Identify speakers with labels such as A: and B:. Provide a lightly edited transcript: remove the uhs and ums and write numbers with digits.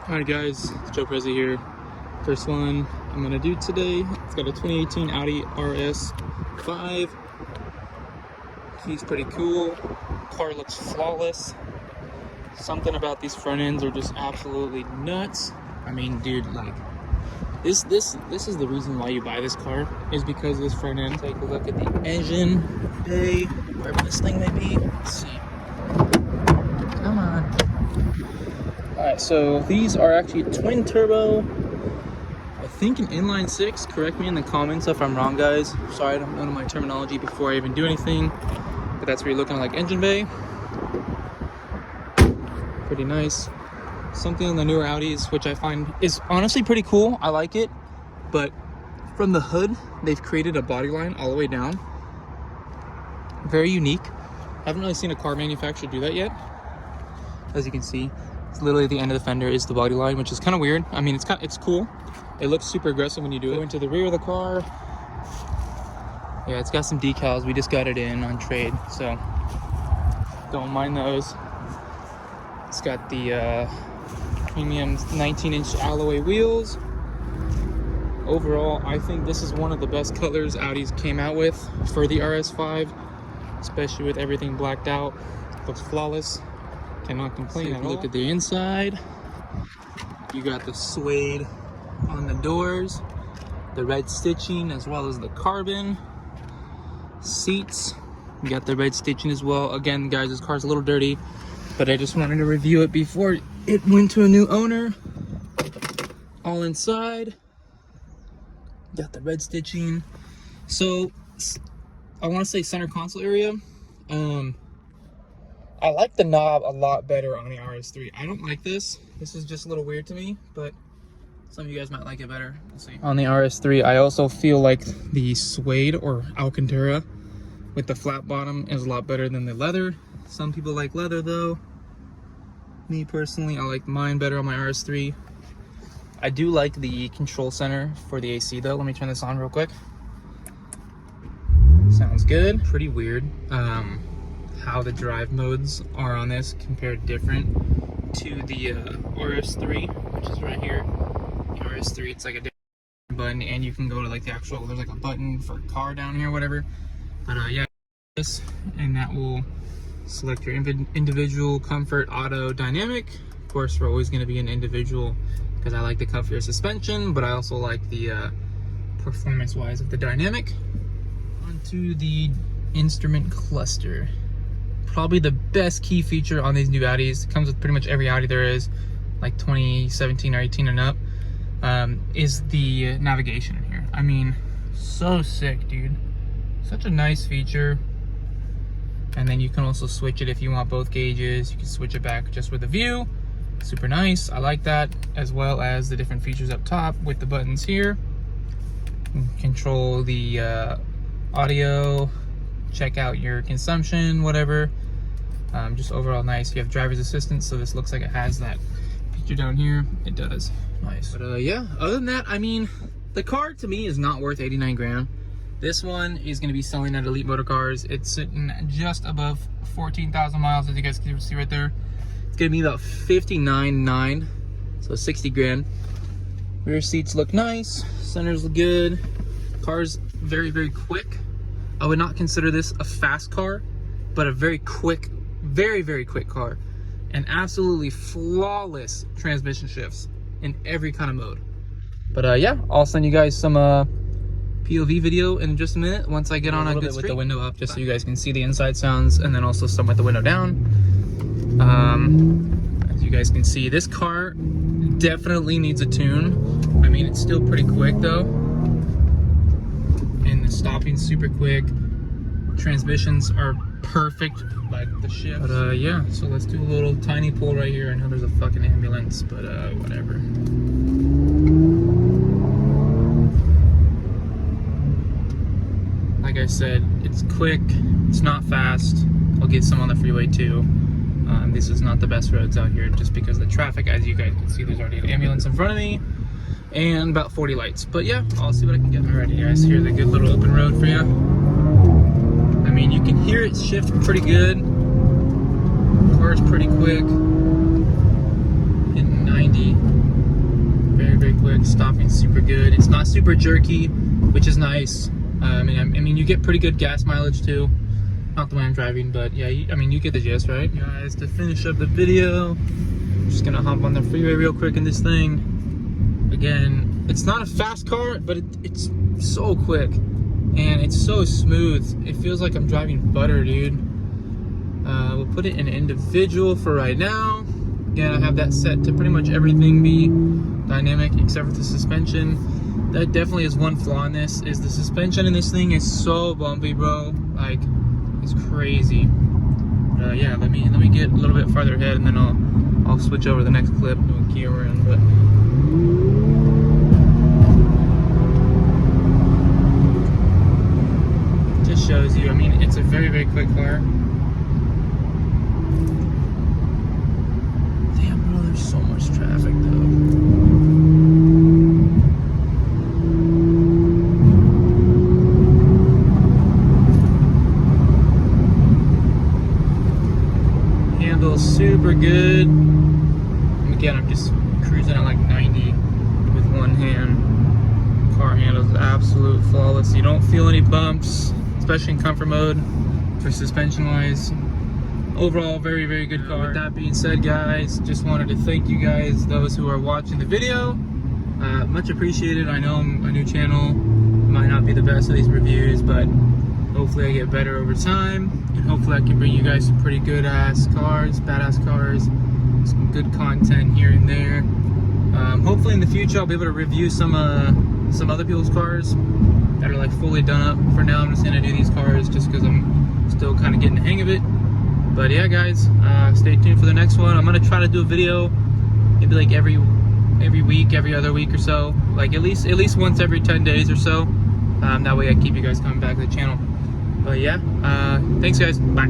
A: Alright guys, it's Joe Prezi here. First one I'm gonna do today. It's got a 2018 Audi RS5. He's pretty cool. Car looks flawless. Something about these front ends are just absolutely nuts. I mean, dude, like this is the reason why you buy this car, is because of this front end. Take a look at the engine bay, wherever this thing may be. Let's see. Come on. Alright, so these are actually twin turbo. I think an inline six. Correct me in the comments if I'm wrong, guys. Sorry, I don't know my terminology before I even do anything. But that's what you're looking at, like engine bay. Pretty nice. Something on the newer Audis, which I find is honestly pretty cool. I like it. But from the hood, they've created a body line all the way down. Very unique. Haven't really seen a car manufacturer do that yet. As you can see, it's literally the end of the fender is the body line, which is kind of weird. I mean, it's cool. It looks super aggressive when you do it. Go into the rear of the car. Yeah, it's got some decals. We just got it in on trade, so don't mind those. It's got the premium 19-inch alloy wheels. Overall, I think this is one of the best colors Audi's came out with for the RS5, especially with everything blacked out. Looks flawless. Cannot complain at all. Look at the inside. You got the suede on the doors, the red stitching as well as the carbon seats. You got the red stitching as well. Again, guys, this car's a little dirty, but I just wanted to review it before it went to a new owner. All inside. Got the red stitching. So I want to say center console area. I like the knob a lot better on the RS3. I don't like this. This is just a little weird to me, but some of you guys might like it better. We'll see. On the RS3, I also feel like the suede or Alcantara with the flat bottom is a lot better than the leather. Some people like leather though. Me personally, I like mine better on my RS3. I do like the control center for the AC though. Let me turn this on real quick. Sounds good. Pretty weird. How the drive modes are on this compared different to the RS3, which is right here. The RS3, it's like a different button, and you can go to like the actual, there's like a button for car down here, whatever. But yeah, this, and that will select your individual comfort, auto, dynamic. Of course, we're always going to be an individual because I like the comfier suspension, but I also like the performance wise of the dynamic. Onto the instrument cluster. Probably the best key feature on these new Audis. It comes with pretty much every Audi there is, like 2017 or 18 and up, is the navigation in here. I mean, so sick, dude. Such a nice feature. And then you can also switch it if you want both gauges. You can switch it back just with a view. Super nice. I like that, as well as the different features up top with the buttons here. You can control the audio, check out your consumption, whatever. Just overall nice. You have driver's assistance, so this looks like it has that feature down here. It does. Nice. But yeah, other than that, I mean, the car to me is not worth 89 grand. This one is going to be selling at Elite Motor Cars. It's sitting just above 14,000 miles, as you guys can see right there. It's going to be about 59.9, so 60 grand. Rear seats look nice. Centers look good. Car's very, very quick. I would not consider this a fast car, but a very quick, very, very quick car. And absolutely flawless transmission shifts in every kind of mode. But yeah, I'll send you guys some POV video in just a minute once I get on a good street. With the window up, just so you guys can see the inside sounds, and then also some with the window down. As you guys can see, this car definitely needs a tune. I mean, it's still pretty quick though. Stopping super quick. Transmissions are perfect, like the shift. But yeah, so let's do a little tiny pull right here. I know there's a fucking ambulance, but whatever. Like I said, it's quick, it's not fast. I'll get some on the freeway too. This is not the best roads out here just because of the traffic. As you guys can see, there's already an ambulance in front of me and about 40 lights. But yeah, I'll see what I can get. Alrighty guys, here's a good little open road for you. I mean, you can hear it shift pretty good. Car's pretty quick. Hitting 90. stopping super good. It's not super jerky, which is nice. I mean, you get pretty good gas mileage too. Not the way I'm driving, but yeah, I mean, you get the gist, right? Guys, to finish up the video, I'm just gonna hop on the freeway real quick in this thing. Again, it's not a fast car, but it's so quick and it's so smooth. It feels like I'm driving butter, dude. We'll put it in individual for right now. Again, I have that set to pretty much everything be dynamic except for the suspension. That definitely is one flaw in this, is the suspension in this thing is so bumpy, bro. Like, it's crazy. Yeah, let me get a little bit farther ahead, and then I'll switch over to the next clip and we'll key around. But just shows you. I mean, it's a very, very quick car. Damn, bro, there's so much traffic though. Super good. And again, I'm just cruising at like 90 with one hand. Car handles absolute flawless. You don't feel any bumps, especially in comfort mode for suspension wise. Overall, very, very good car. With that being said, guys, just wanted to thank you guys, those who are watching the video. Much appreciated. I know I'm a new channel, might not be the best at these reviews, but hopefully I get better over time, and hopefully I can bring you guys some pretty good ass cars, badass cars, some good content here and there. Hopefully in the future I'll be able to review some other people's cars that are like fully done up. For now, I'm just gonna do these cars just because I'm still kind of getting the hang of it. But yeah, guys, stay tuned for the next one. I'm gonna try to do a video maybe like every week, every other week or so, like at least once every 10 days or so. That way I keep you guys coming back to the channel. But yeah, thanks guys, bye.